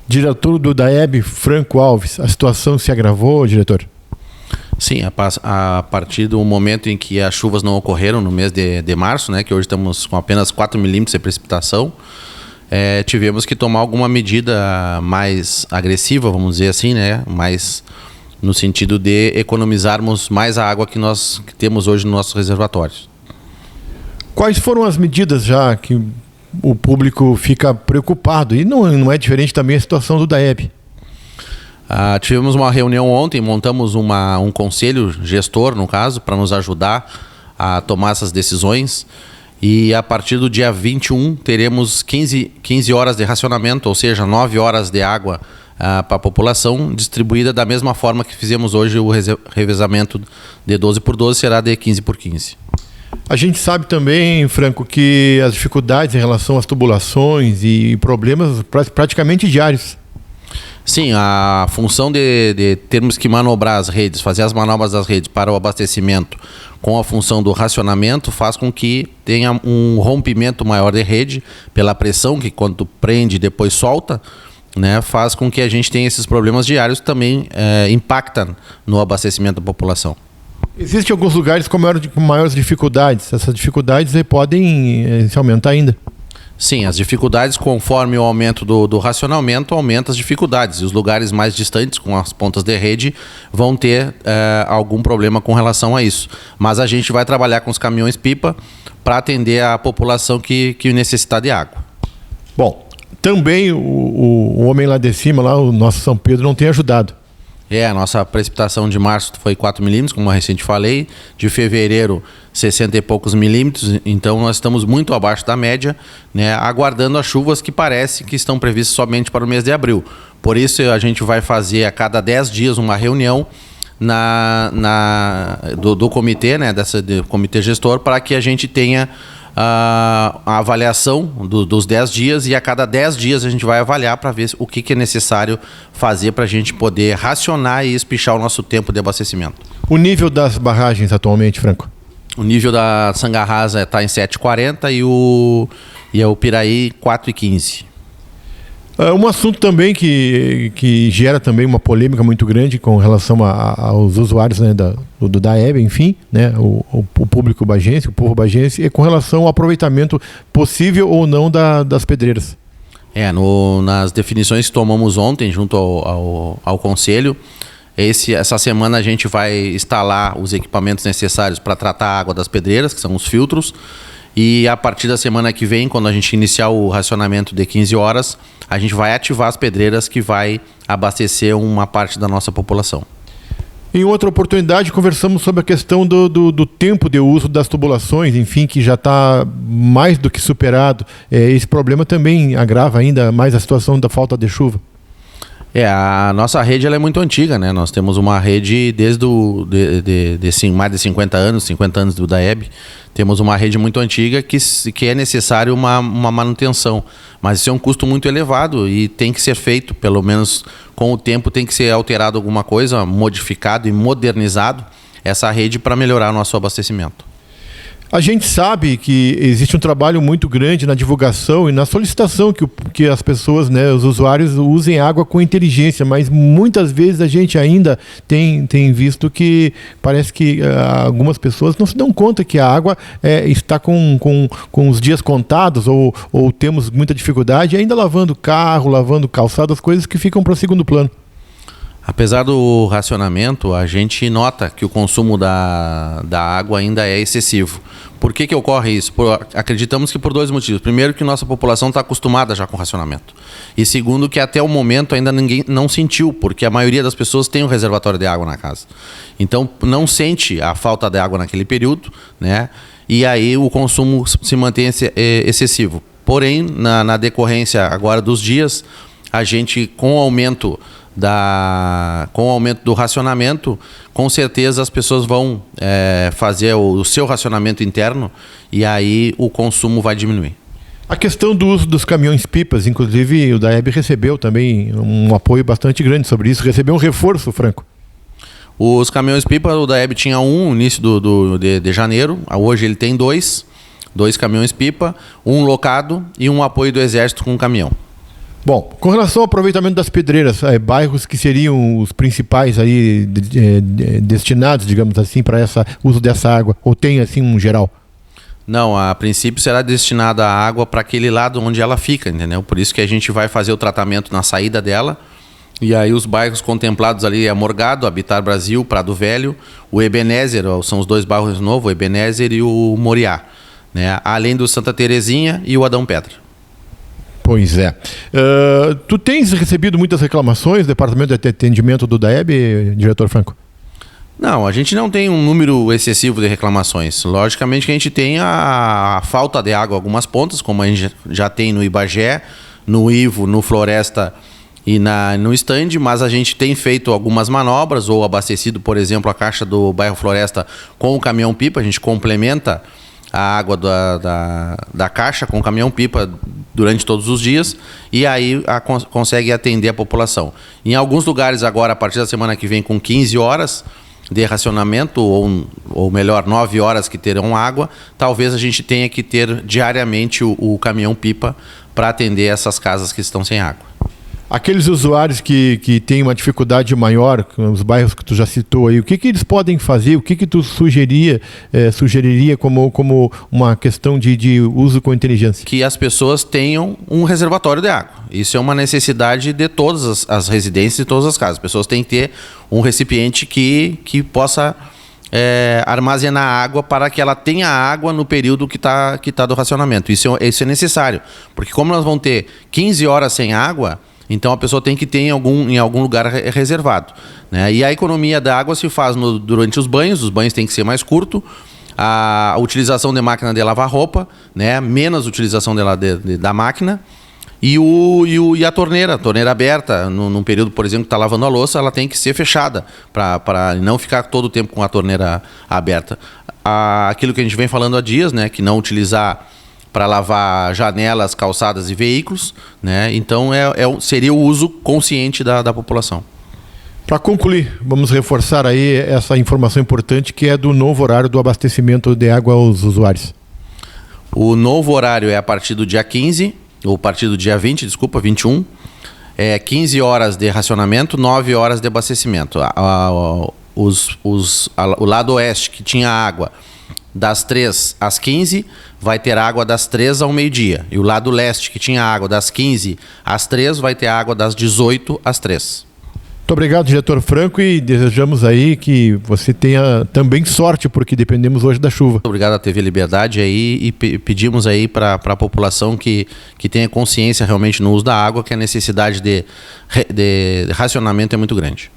Diretor do DAEB, Franco Alves, a situação se agravou, diretor? Sim, a partir do momento em que as chuvas não ocorreram no mês de março, né, que hoje estamos com apenas 4 milímetros de precipitação, tivemos que tomar alguma medida mais agressiva, vamos dizer assim, né, mais no sentido de economizarmos mais a água que nós temos hoje nos nossos reservatórios. Quais foram as medidas já que o público fica preocupado? E não é diferente também a situação do DAEB. Tivemos uma reunião ontem, montamos um conselho gestor, no caso, para nos ajudar a tomar essas decisões. E a partir do dia 21 teremos 15 horas de racionamento, ou seja, 9 horas de água para a população, distribuída da mesma forma que fizemos hoje. O revezamento de 12 por 12 será de 15 por 15. A gente sabe também, Franco, que as dificuldades em relação às tubulações e problemas praticamente diários. Sim, a função de termos que manobrar as redes, fazer as manobras das redes para o abastecimento com a função do racionamento faz com que tenha um rompimento maior de rede pela pressão que quando prende e depois solta, né, faz com que a gente tenha esses problemas diários que também impactam no abastecimento da população. Existem alguns lugares com maiores dificuldades. Essas dificuldades podem se aumentar ainda. Sim, as dificuldades, conforme o aumento do racionamento, aumentam as dificuldades. E os lugares mais distantes, com as pontas de rede, vão ter algum problema com relação a isso. Mas a gente vai trabalhar com os caminhões-pipa para atender a população que necessita de água. Bom, também o homem lá de cima, lá, o nosso São Pedro, não tem ajudado. A nossa precipitação de março foi 4 milímetros, como eu recente falei. De fevereiro, 60 e poucos milímetros. Então, nós estamos muito abaixo da média, né, aguardando as chuvas que parece que estão previstas somente para o mês de abril. Por isso, a gente vai fazer a cada 10 dias uma reunião do comitê, né, do comitê gestor, para que a gente tenha a avaliação dos 10 dias, e a cada 10 dias a gente vai avaliar para ver o que é necessário fazer para a gente poder racionar e espichar o nosso tempo de abastecimento. O nível das barragens atualmente, Franco? O nível da Sangarrasa está em 7,40 e o Piraí 4,15. Um assunto também que gera também uma polêmica muito grande com relação aos usuários, né, do DAEB, enfim, né, o público bagense, o povo bagense, é com relação ao aproveitamento possível ou não das pedreiras. Nas definições que tomamos ontem junto ao Conselho, essa semana a gente vai instalar os equipamentos necessários para tratar a água das pedreiras, que são os filtros. E a partir da semana que vem, quando a gente iniciar o racionamento de 15 horas, a gente vai ativar as pedreiras que vai abastecer uma parte da nossa população. Em outra oportunidade, conversamos sobre a questão do tempo de uso das tubulações, enfim, que já está mais do que superado. Esse problema também agrava ainda mais a situação da falta de chuva. A nossa rede ela é muito antiga, né? Nós temos uma rede desde mais de 50 anos do DAEB. Temos uma rede muito antiga que é necessário uma manutenção. Mas isso é um custo muito elevado e tem que ser feito, pelo menos com o tempo, tem que ser alterado alguma coisa, modificado e modernizado essa rede para melhorar o nosso abastecimento. A gente sabe que existe um trabalho muito grande na divulgação e na solicitação que as pessoas, né, os usuários, usem água com inteligência, mas muitas vezes a gente ainda tem visto que parece que algumas pessoas não se dão conta que a água está com os dias contados ou temos muita dificuldade, ainda lavando carro, lavando calçado, as coisas que ficam para segundo plano. Apesar do racionamento, a gente nota que o consumo da água ainda é excessivo. Por que ocorre isso? Acreditamos que por 2 motivos. Primeiro, que nossa população está acostumada já com racionamento. E segundo, que até o momento ainda ninguém não sentiu, porque a maioria das pessoas tem um reservatório de água na casa. Então, não sente a falta de água naquele período, né? E aí o consumo se mantém excessivo. Porém, na decorrência agora dos dias, a gente, com o aumento do racionamento, com certeza as pessoas vão fazer o seu racionamento interno e aí o consumo vai diminuir. A questão do uso dos caminhões-pipas, inclusive o DAEB recebeu também um apoio bastante grande sobre isso, recebeu um reforço, Franco. Os caminhões-pipa, o DAEB tinha no início de janeiro, hoje ele tem 2 caminhões-pipa, um locado e um apoio do Exército com um caminhão. Bom, com relação ao aproveitamento das pedreiras, bairros que seriam os principais aí destinados, digamos assim, para uso dessa água, ou tem assim um geral? Não, a princípio será destinada a água para aquele lado onde ela fica, entendeu? Por isso que a gente vai fazer o tratamento na saída dela. E aí os bairros contemplados ali é Morgado, Habitar Brasil, Prado Velho, o Ebenezer, são os 2 bairros novos, o Ebenezer e o Moriá, né? Além do Santa Terezinha e o Adão Pedra. Pois é. Tu tens recebido muitas reclamações do Departamento de Atendimento do DAEB, diretor Franco? Não, a gente não tem um número excessivo de reclamações. Logicamente que a gente tem a falta de água em algumas pontas, como a gente já tem no Ibagé, no Ivo, no Floresta e no stand, mas a gente tem feito algumas manobras ou abastecido, por exemplo, a caixa do bairro Floresta com o caminhão-pipa. A gente complementa a água da caixa com o caminhão-pipa durante todos os dias e aí consegue atender a população. Em alguns lugares agora, a partir da semana que vem, com 15 horas de racionamento, ou melhor, 9 horas que terão água, talvez a gente tenha que ter diariamente o caminhão-pipa para atender essas casas que estão sem água. Aqueles usuários que têm uma dificuldade maior, os bairros que tu já citou aí, o que eles podem fazer? O que tu sugeriria como uma questão de uso com inteligência? Que as pessoas tenham um reservatório de água. Isso é uma necessidade de todas as residências e todas as casas. As pessoas têm que ter um recipiente que possa armazenar água para que ela tenha água no período que tá do racionamento. Isso é necessário, porque como nós vamos ter 15 horas sem água, então a pessoa tem que ter em algum lugar reservado, né? E a economia da água se faz durante os banhos têm que ser mais curtos, a utilização de máquina de lavar roupa, né? Menos utilização da máquina, e a torneira aberta, num período, por exemplo, que está lavando a louça, ela tem que ser fechada, para não ficar todo o tempo com a torneira aberta. Aquilo que a gente vem falando há dias, né? Que não utilizar para lavar janelas, calçadas e veículos, né? Então seria o uso consciente da população. Para concluir, vamos reforçar aí essa informação importante que é do novo horário do abastecimento de água aos usuários. O novo horário é a partir do dia 15, ou a partir do dia 21, 15 horas de racionamento, 9 horas de abastecimento. O lado oeste, que tinha água das 3 às 15, vai ter água das 3 ao meio-dia. E o lado leste, que tinha água das 15 às 3, vai ter água das 18 às 3. Muito obrigado, diretor Franco, e desejamos aí que você tenha também sorte, porque dependemos hoje da chuva. Obrigado à TV Liberdade aí, e pedimos aí para a população que tenha consciência realmente no uso da água, que a necessidade de racionamento é muito grande.